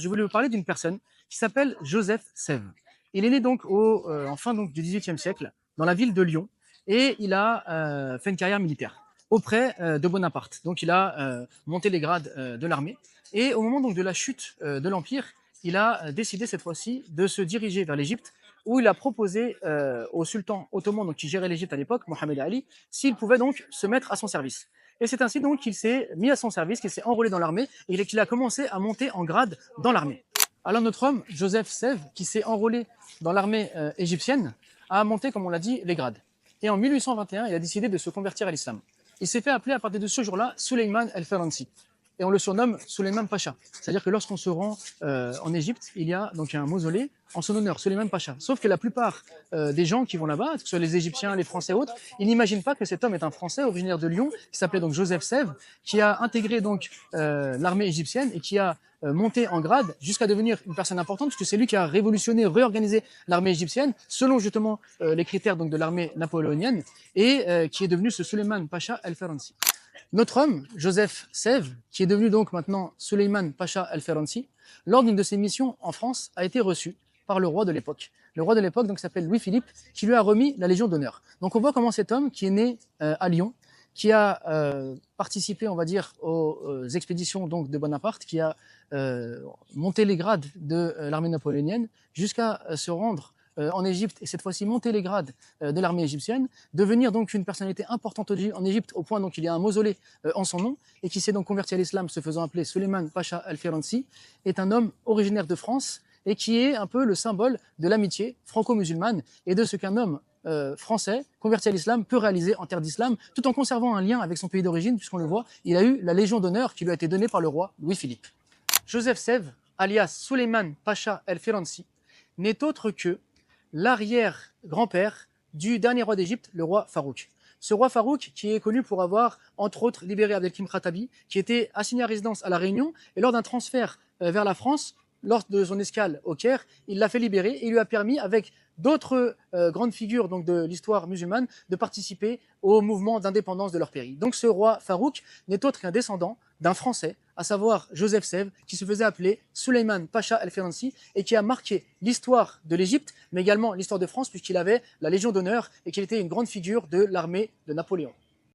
Je voulais vous parler d'une personne qui s'appelle Joseph Sèvres. Il est né donc en fin donc, du XVIIIe siècle dans la ville de Lyon et il a fait une carrière militaire auprès de Bonaparte. Donc il a monté les grades de l'armée et au moment donc de la chute de l'Empire, il a décidé cette fois-ci de se diriger vers l'Égypte où il a proposé au sultan ottoman donc, qui gérait l'Égypte à l'époque, Mohamed Ali, s'il pouvait donc se mettre à son service. Et c'est ainsi donc qu'il s'est mis à son service, qu'il s'est enrôlé dans l'armée et qu'il a commencé à monter en grade dans l'armée. Alors notre homme, Joseph Sèvres, qui s'est enrôlé dans l'armée égyptienne, a monté, comme on l'a dit, les grades. Et en 1821, il a décidé de se convertir à l'islam. Il s'est fait appeler à partir de ce jour-là Suleiman el-Faransi. Et on le surnomme Suleiman Pacha. C'est-à-dire que lorsqu'on se rend en Égypte, il y a donc un mausolée en son honneur, Suleiman Pacha. Sauf que la plupart des gens qui vont là-bas, que ce soit les Égyptiens, les Français et autres, ils n'imaginent pas que cet homme est un Français originaire de Lyon, qui s'appelait donc Joseph Sèvres, qui a intégré donc l'armée égyptienne et qui a monté en grade jusqu'à devenir une personne importante, puisque c'est lui qui a révolutionné, réorganisé l'armée égyptienne selon justement les critères donc de l'armée napoléonienne et qui est devenu ce Suleiman Pacha el-Faransi. Notre homme, Joseph Sèvres, qui est devenu donc maintenant Suleiman Pacha el-Faransi, lors d'une de ses missions en France, a été reçu par le roi de l'époque. Le roi de l'époque donc s'appelle Louis-Philippe, qui lui a remis la Légion d'honneur. Donc on voit comment cet homme, qui est né à Lyon, qui a participé, on va dire, aux expéditions donc de Bonaparte, qui a monté les grades de l'armée napoléonienne jusqu'à se rendre en Égypte et cette fois-ci monter les grades de l'armée égyptienne, devenir donc une personnalité importante en Égypte au point donc il y a un mausolée en son nom et qui s'est donc converti à l'islam se faisant appeler Suleiman Pacha el-Faransi, est un homme originaire de France et qui est un peu le symbole de l'amitié franco-musulmane et de ce qu'un homme français converti à l'islam peut réaliser en terre d'islam tout en conservant un lien avec son pays d'origine puisqu'on le voit, il a eu la Légion d'honneur qui lui a été donnée par le roi Louis-Philippe. Joseph Sèvres, alias Suleiman Pacha el-Faransi, n'est autre que l'arrière-grand-père du dernier roi d'Égypte, le roi Farouk. Ce roi Farouk qui est connu pour avoir, entre autres, libéré Abdelkrim Khattabi, qui était assigné à résidence à La Réunion, et lors d'un transfert vers la France, lors de son escale au Caire, il l'a fait libérer et il lui a permis, avec d'autres grandes figures donc, de l'histoire musulmane, de participer au mouvement d'indépendance de leur pays. Donc ce roi Farouk n'est autre qu'un descendant d'un Français, à savoir Joseph Sèvres, qui se faisait appeler Suleiman Pacha el-Faransi et qui a marqué l'histoire de l'Égypte, mais également l'histoire de France, puisqu'il avait la Légion d'honneur et qu'il était une grande figure de l'armée de Napoléon.